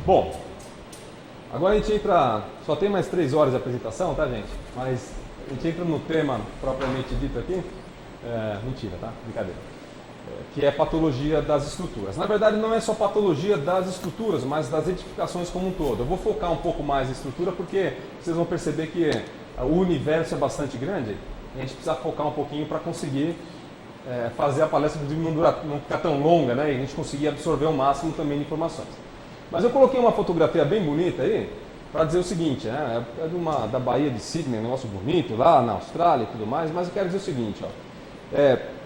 Bom, agora a gente entra, só tem mais 3 horas de apresentação, tá, gente? Mas a gente entra no tema propriamente dito aqui, mentira, tá? Brincadeira. Que é patologia das estruturas. Na verdade, não é só patologia das estruturas, mas das edificações como um todo. Eu vou focar um pouco mais em estrutura porque vocês vão perceber que o universo é bastante grande e a gente precisa focar um pouquinho para conseguir fazer a palestra, inclusive, não ficar tão longa, né? E a gente conseguir absorver o máximo também de informações. Mas eu coloquei uma fotografia bem bonita aí para dizer o seguinte, da Baía de Sydney, um negócio bonito, lá na Austrália e tudo mais, mas eu quero dizer o seguinte,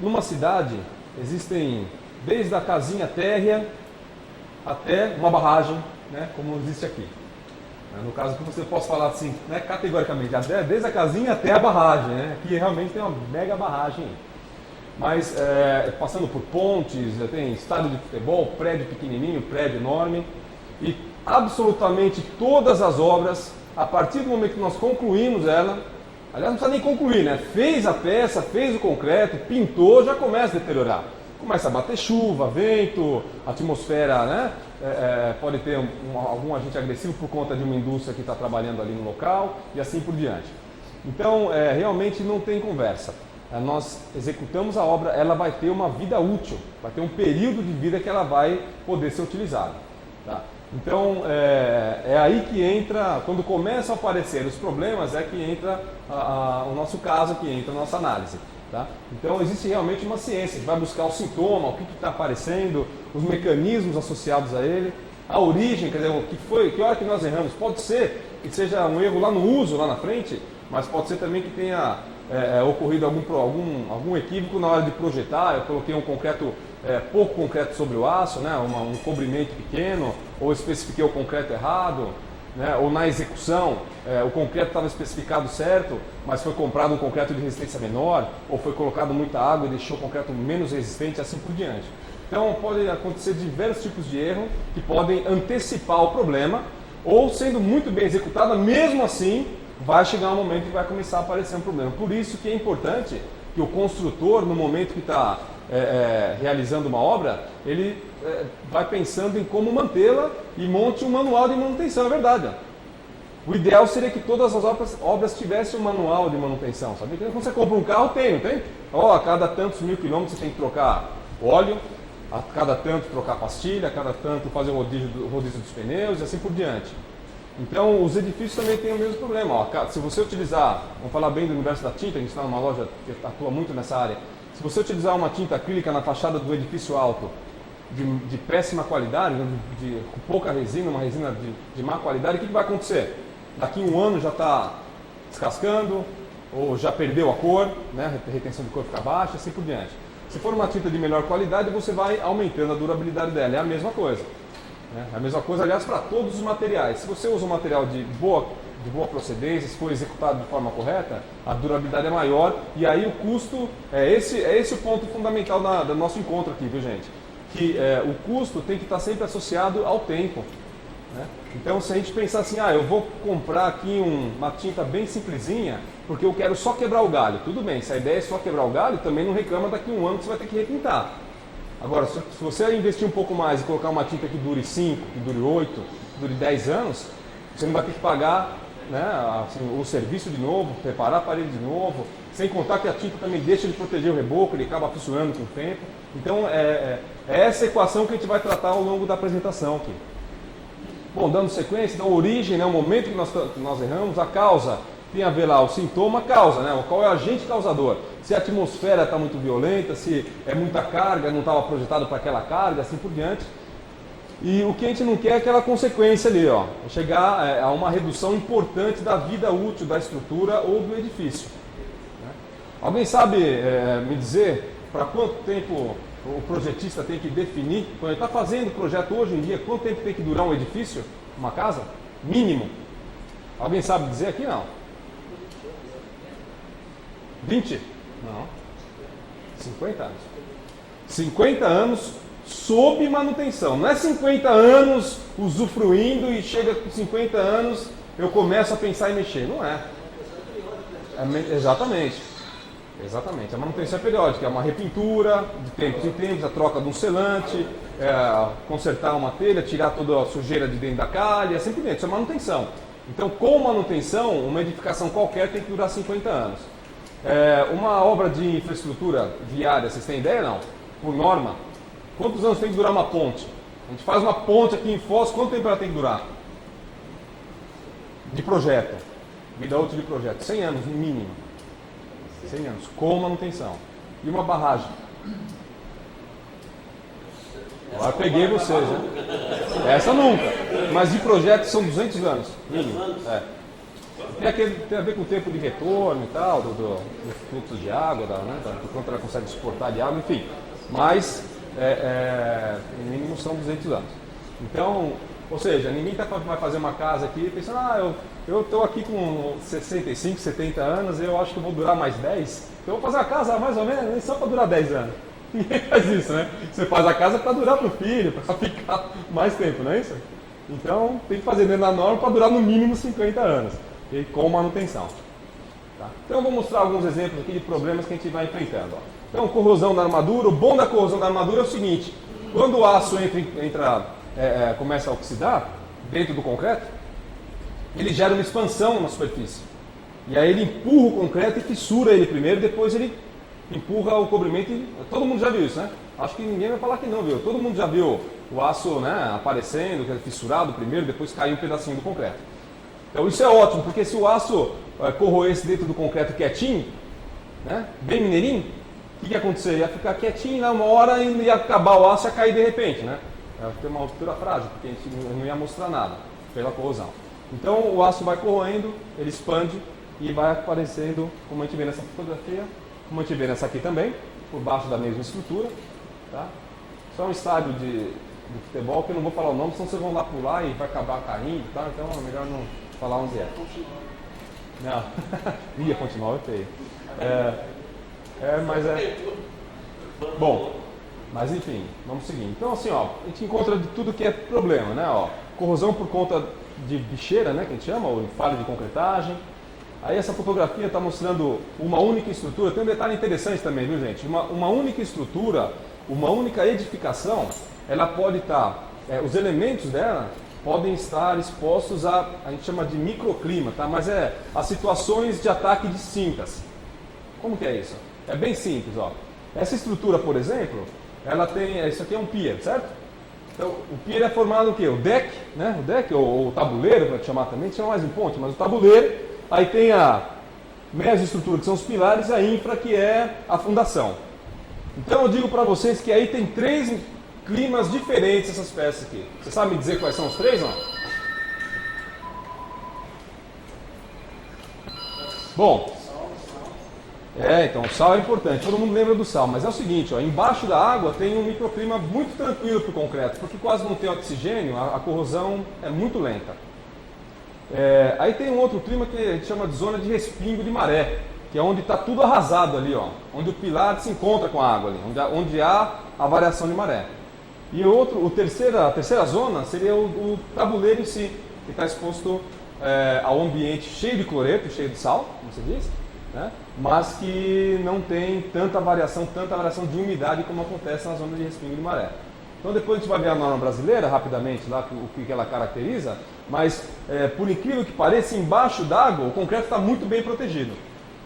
numa cidade existem desde a casinha térrea até uma barragem, né, como existe aqui. No caso que você possa falar assim, né, categoricamente, desde a casinha até a barragem, né, que realmente tem uma mega barragem. Mas passando por pontes, tem estádio de futebol, prédio pequenininho, prédio enorme, e absolutamente todas as obras, a partir do momento que nós concluímos ela, aliás, não precisa nem concluir, né? Fez a peça, fez o concreto, pintou, já começa a deteriorar. Começa a bater chuva, vento, atmosfera, né? Pode ter algum agente agressivo por conta de uma indústria que está trabalhando ali no local e assim por diante. Então, realmente não tem conversa. Nós executamos a obra, ela vai ter uma vida útil, vai ter um período de vida que ela vai poder ser utilizada. Tá? Então, é aí que entra, quando começam a aparecer os problemas, é que entra o nosso caso, que entra a nossa análise. Tá? Então, existe realmente uma ciência, a gente vai buscar o sintoma, o que está aparecendo, os mecanismos associados a ele, a origem, quer dizer, que hora que nós erramos. Pode ser que seja um erro lá no uso, lá na frente, mas pode ser também que tenha ocorrido algum equívoco na hora de projetar. Eu coloquei um concreto, pouco concreto sobre o aço, né, um cobrimento pequeno, ou especifiquei o concreto errado, né, ou na execução o concreto estava especificado certo, mas foi comprado um concreto de resistência menor, ou foi colocado muita água e deixou o concreto menos resistente, assim por diante. Então pode acontecer diversos tipos de erro que podem antecipar o problema, ou sendo muito bem executada, mesmo assim vai chegar um momento que vai começar a aparecer um problema. Por isso que é importante que o construtor, no momento que está realizando uma obra, ele vai pensando em como mantê-la e monte um manual de manutenção, é verdade. O ideal seria que todas as obras tivessem um manual de manutenção, sabe? Quando você compra um carro, não tem? A cada tantos mil quilômetros você tem que trocar óleo, a cada tanto trocar pastilha, a cada tanto fazer o rodízio dos pneus e assim por diante. Então, os edifícios também têm o mesmo problema. Se você utilizar, vamos falar bem do universo da tinta, a gente está numa loja que atua muito nessa área. Se você utilizar uma tinta acrílica na fachada do edifício alto, de péssima qualidade, com pouca resina, uma resina de má qualidade, o que vai acontecer? Daqui a um ano já está descascando, ou já perdeu a cor, né? A retenção de cor fica baixa, assim por diante. Se for uma tinta de melhor qualidade, você vai aumentando a durabilidade dela, é a mesma coisa. É a mesma coisa, aliás, para todos os materiais. Se você usa um material de boa procedência, se for executado de forma correta, a durabilidade é maior e aí o custo, é esse o ponto fundamental do nosso encontro aqui, viu, gente? Que o custo tem que estar sempre associado ao tempo. Né? Então, se a gente pensar assim, eu vou comprar aqui uma tinta bem simplesinha, porque eu quero só quebrar o galho. Tudo bem, se a ideia é só quebrar o galho, também não reclama daqui a um ano que você vai ter que repintar. Agora, se você investir um pouco mais e colocar uma tinta que dure 5, que dure 8, que dure 10 anos, você não vai ter que pagar, né, o serviço de novo, preparar a parede de novo, sem contar que a tinta também deixa de proteger o reboco, ele acaba fissurando com o tempo. Então, é essa equação que a gente vai tratar ao longo da apresentação aqui. Bom, dando sequência, então, a origem, né, o momento que nós erramos, a causa, tem a ver lá, o sintoma, a causa, né, qual é o agente causador. Se a atmosfera está muito violenta, se é muita carga, não estava projetado para aquela carga, assim por diante. E o que a gente não quer é aquela consequência ali, chegar a uma redução importante da vida útil da estrutura ou do edifício. Né? Alguém sabe me dizer para quanto tempo o projetista tem que definir, quando ele está fazendo o projeto hoje em dia, quanto tempo tem que durar um edifício, uma casa? Mínimo. Alguém sabe dizer aqui? Não. 20? Não. 50 anos. 50 anos sob manutenção. Não é 50 anos usufruindo e chega com 50 anos eu começo a pensar em mexer. Não é. Exatamente. Exatamente, a manutenção é periódica, é uma repintura, de tempos em tempos, a troca de um selante, consertar uma telha, tirar toda a sujeira de dentro da calha, simplesmente, isso é manutenção. Então, com manutenção, uma edificação qualquer tem que durar 50 anos. Uma obra de infraestrutura viária, vocês têm ideia não? Por norma, quantos anos tem que durar uma ponte? A gente faz uma ponte aqui em Foz, quanto tempo ela tem que durar? De projeto, vida útil de projeto, 100 anos no mínimo. 100 anos, com manutenção. E uma barragem? Agora peguei vocês, né? Essa nunca. Mas de projeto são 200 anos, mínimo. Tem a ver com o tempo de retorno e tal, do fluxo de água, do quanto ela consegue suportar de água, enfim. Mas, no mínimo são 200 anos. Então, ou seja, ninguém vai fazer uma casa aqui pensando, eu estou aqui com 65, 70 anos, eu acho que eu vou durar mais 10, então eu vou fazer uma casa mais ou menos só para durar 10 anos. Ninguém faz isso, né? Você faz a casa para durar para o filho, para ficar mais tempo, não é isso? Então tem que fazer dentro da norma para durar no mínimo 50 anos, e com manutenção. Tá? Então eu vou mostrar alguns exemplos aqui de problemas que a gente vai enfrentando. Ó. Então, corrosão da armadura, o bom da corrosão da armadura é o seguinte, quando o aço começa a oxidar dentro do concreto, ele gera uma expansão na superfície. E aí ele empurra o concreto e fissura ele primeiro, depois ele empurra o cobrimento e... Todo mundo já viu isso, né? Acho que ninguém vai falar que não, viu? Todo mundo já viu o aço, né, aparecendo, que é fissurado primeiro, depois cai um pedacinho do concreto. Então isso é ótimo, porque se o aço corroesse dentro do concreto quietinho, né, bem mineirinho, o que ia acontecer? Ia ficar quietinho, né, uma hora e ia acabar o aço e ia cair de repente, né? Ia ter uma altura frágil, porque a gente não ia mostrar nada pela corrosão. Então o aço vai corroendo, ele expande e vai aparecendo, como a gente vê nessa fotografia, como a gente vê nessa aqui também, por baixo da mesma estrutura. Tá? Isso é um estádio de futebol que eu não vou falar o nome, senão vocês vão lá pular e vai acabar caindo, tá? Então é melhor não falar onde é. Não, ia continuar, é feio. Mas é... Bom, mas enfim, vamos seguir. Então assim, ó, a gente encontra de tudo que é problema, né? Ó, corrosão por conta de bicheira, né, que a gente chama, ou falha de concretagem. Aí essa fotografia está mostrando uma única estrutura. Tem um detalhe interessante também, viu gente? Uma única estrutura, uma única edificação, ela pode estar, os elementos dela podem estar expostos a gente chama de microclima, tá? Mas as situações de ataque distintas. Como que é isso? É bem simples, ó. Essa estrutura, por exemplo, ela tem, isso aqui é um pier, certo? Então, o pier é formado o quê? O deck, né? O deck, ou o tabuleiro, para chamar também, chama mais um ponte, mas o tabuleiro. Aí tem a mesoestrutura, que são os pilares, e a infra, que é a fundação. Então eu digo para vocês que aí tem 3 climas diferentes essas peças aqui. Você sabe me dizer quais são os 3, não? Bom, então o sal é importante, todo mundo lembra do sal, mas é o seguinte, ó, embaixo da água tem um microclima muito tranquilo para o concreto, porque quase não tem oxigênio, a corrosão é muito lenta. Aí tem um outro clima que a gente chama de zona de respingo de maré, que é onde está tudo arrasado ali, ó, onde o pilar se encontra com a água ali, onde há a variação de maré. E a terceira zona seria o tabuleiro em si, que está exposto ao ambiente cheio de cloreto, cheio de sal, como se diz, né? Mas que não tem tanta variação de umidade como acontece na zona de respingo de maré. Então depois a gente vai ver a norma brasileira, rapidamente, lá, o que ela caracteriza, mas por incrível que pareça, embaixo d'água o concreto está muito bem protegido.